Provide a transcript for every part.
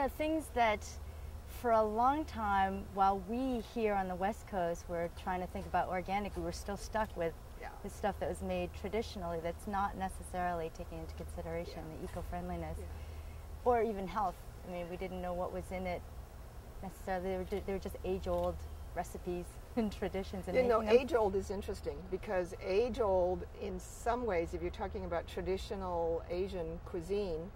know, things that for a long time, while we here on the West Coast were trying to think about organic, we were still stuck with the stuff that was made traditionally that's not necessarily taking into consideration the eco-friendliness or even health. I mean, we didn't know what was in it necessarily. They were just age-old recipes and traditions. And you know, age-old is interesting because age-old, in some ways, if you're talking about traditional Asian cuisine,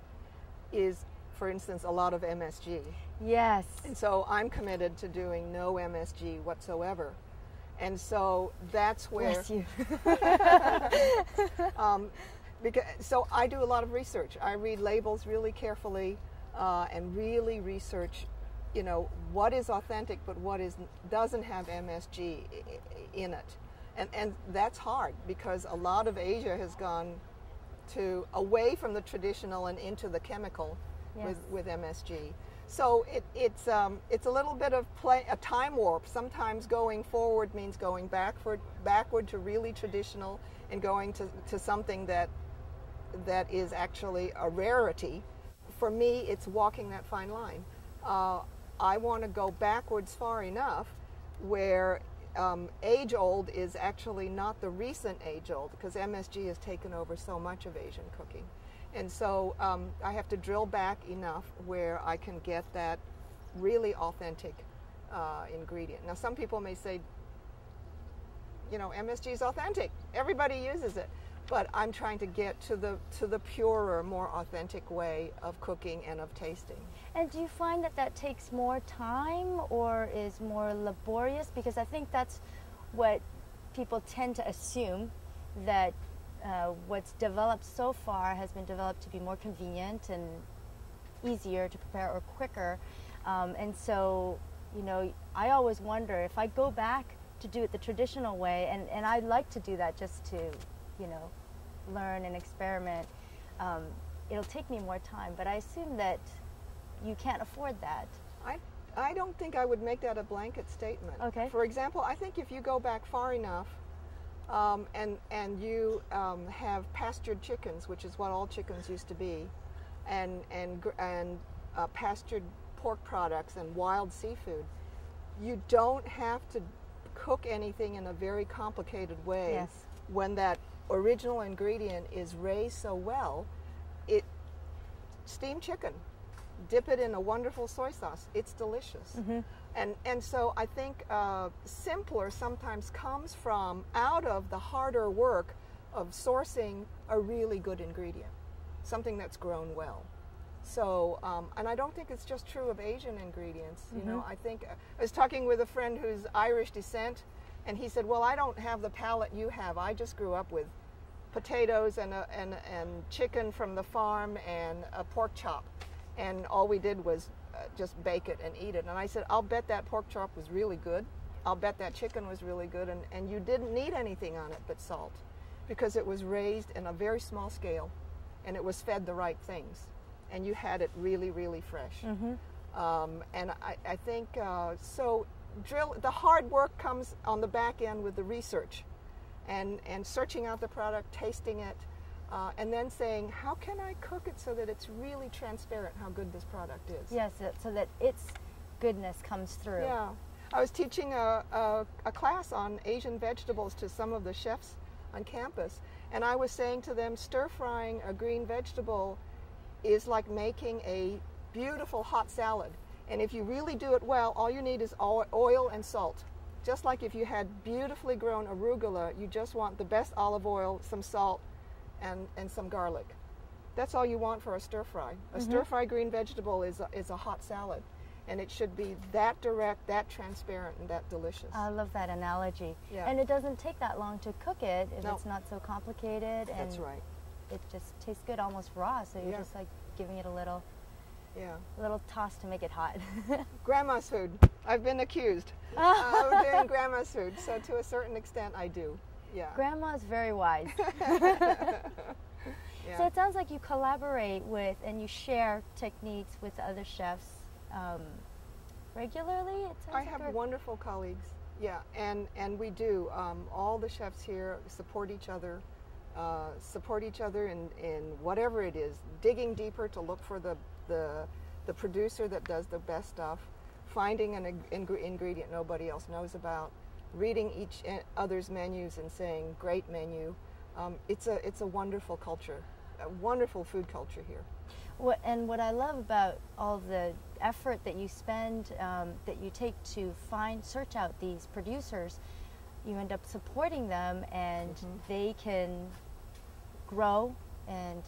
is, for instance, a lot of MSG. Yes. And so I'm committed to doing no MSG whatsoever. And so that's where... Bless you. So I do a lot of research. I read labels really carefully and really research, you know, what is authentic but what doesn't have MSG in it. And that's hard because a lot of Asia has gone away from the traditional and into the chemical with MSG. So it's a little bit of a time warp. Sometimes going forward means going backward to really traditional and going to something that is actually a rarity. For me, it's walking that fine line. I want to go backwards far enough where age-old is actually not the recent age-old, because MSG has taken over so much of Asian cooking. And so I have to drill back enough where I can get that really authentic ingredient. Now, some people may say, you know, MSG is authentic. Everybody uses it. But I'm trying to get to the purer, more authentic way of cooking and of tasting. And do you find that takes more time or is more laborious? Because I think that's what people tend to assume, that what's developed so far has been developed to be more convenient and easier to prepare or quicker. And so, you know, I always wonder if I go back to do it the traditional way, and I like to do that just to, you know, learn and experiment, it'll take me more time, but I assume that you can't afford that. I don't think I would make that a blanket statement. Okay. For example, I think if you go back far enough and you have pastured chickens, which is what all chickens used to be, and pastured pork products and wild seafood, you don't have to cook anything in a very complicated way. Yes. When that original ingredient is raised so well. Steamed chicken, dip it in a wonderful soy sauce, it's delicious. Mm-hmm. And so I think simpler sometimes comes from out of the harder work of sourcing a really good ingredient, something that's grown well. So, and I don't think it's just true of Asian ingredients. You know, I think I was talking with a friend who's Irish descent, and he said, well, I don't have the palate you have. I just grew up with potatoes and chicken from the farm and a pork chop, and all we did was just bake it and eat it. And I said, I'll bet that pork chop was really good. I'll bet that chicken was really good, and you didn't need anything on it but salt, because it was raised in a very small scale, and it was fed the right things, and you had it really, really fresh. And I think, so the hard work comes on the back end with the research and searching out the product, tasting it, and then saying, how can I cook it so that it's really transparent how good this product is? Yes, so that its goodness comes through. Yeah. I was teaching a class on Asian vegetables to some of the chefs on campus, and I was saying to them, stir-frying a green vegetable is like making a beautiful hot salad. And if you really do it well, all you need is oil and salt. Just like if you had beautifully grown arugula, you just want the best olive oil, some salt, and some garlic. That's all you want for a stir-fry. A stir-fry green vegetable is a hot salad. And it should be that direct, that transparent, and that delicious. I love that analogy. Yeah. And it doesn't take that long to cook it if it's not so complicated. And that's right. It just tastes good almost raw, so you're just like giving it a little toss to make it hot. Grandma's food. I've been accused of doing grandma's food, so to a certain extent I do. Yeah. Grandma's very wise. So it sounds like you collaborate with and you share techniques with other chefs regularly? I have wonderful colleagues, and we do. All the chefs here support each other in whatever it is, digging deeper to look for the the producer that does the best stuff, finding an ingredient nobody else knows about, reading each other's menus and saying, great menu. It's a wonderful culture, a wonderful food culture here. And what I love about all the effort that you spend, that you take to search out these producers, you end up supporting them, and they can grow, and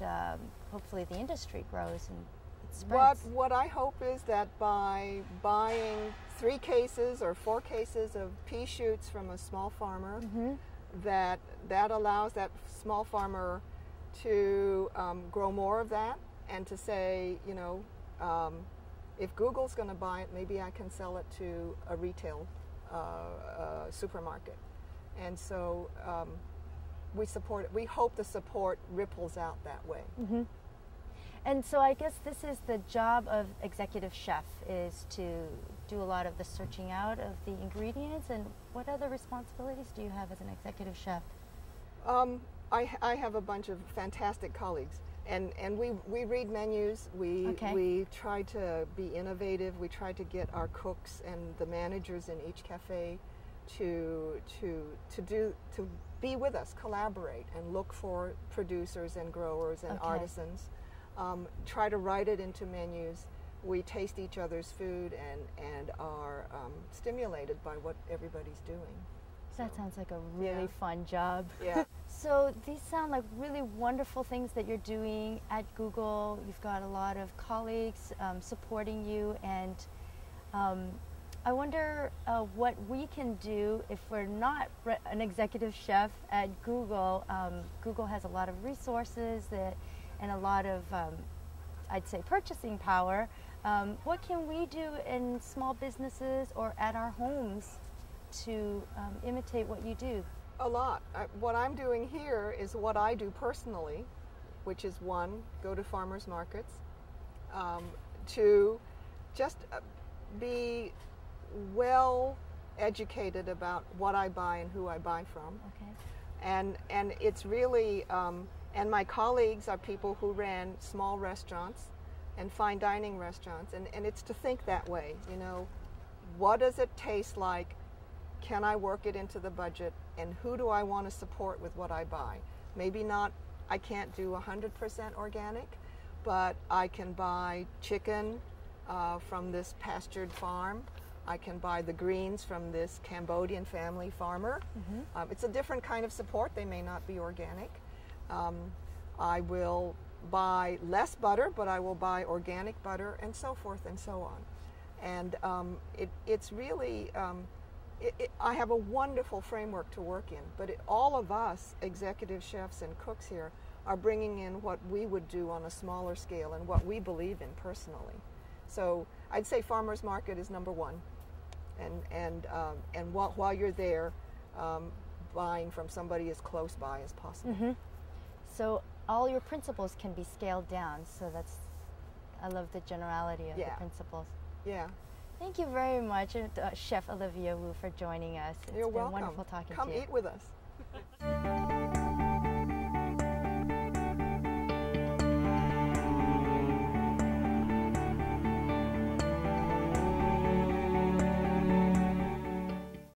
hopefully the industry grows and it spreads. What I hope is that by buying 3 cases or 4 cases of pea shoots from a small farmer, that allows that small farmer to grow more of that, and to say, you know, if Google's going to buy it, maybe I can sell it to a retail supermarket. And so we support it. We hope the support ripples out that way. And so I guess this is the job of executive chef, is to do a lot of the searching out of the ingredients. And what other responsibilities do you have as an executive chef? I have a bunch of fantastic colleagues. And we read menus. We try to be innovative. We try to get our cooks and the managers in each cafe to be with us, collaborate, and look for producers and growers and artisans. Try to write it into menus. We taste each other's food and are stimulated by what everybody's doing. That sounds like a really fun job. Yeah. So these sound like really wonderful things that you're doing at Google. You've got a lot of colleagues supporting you, and I wonder what we can do if we're not an executive chef at Google. Google has a lot of resources and a lot of, I'd say, purchasing power. What can we do in small businesses or at our homes to imitate what you do? A lot. What I'm doing here is what I do personally, which is 1, go to farmers markets, 2, just be well educated about what I buy and who I buy from. And it's really, and my colleagues are people who ran small restaurants and fine dining restaurants, and it's to think that way, you know, what does it taste like? Can I work it into the budget? And who do I want to support with what I buy? Maybe not, I can't do 100% organic, but I can buy chicken from this pastured farm. I can buy the greens from this Cambodian family farmer. It's a different kind of support. They may not be organic. I will buy less butter, but I will buy organic butter, and so forth and so on. And it's really, I have a wonderful framework to work in, but all of us executive chefs and cooks here are bringing in what we would do on a smaller scale and what we believe in personally. So I'd say farmers market is number 1, and while you're there, buying from somebody as close by as possible. So all your principles can be scaled down. So I love the generality of the principles. Yeah. Thank you very much, Chef Olivia Wu, for joining us. You're welcome. Been wonderful talking to you. Come eat with us.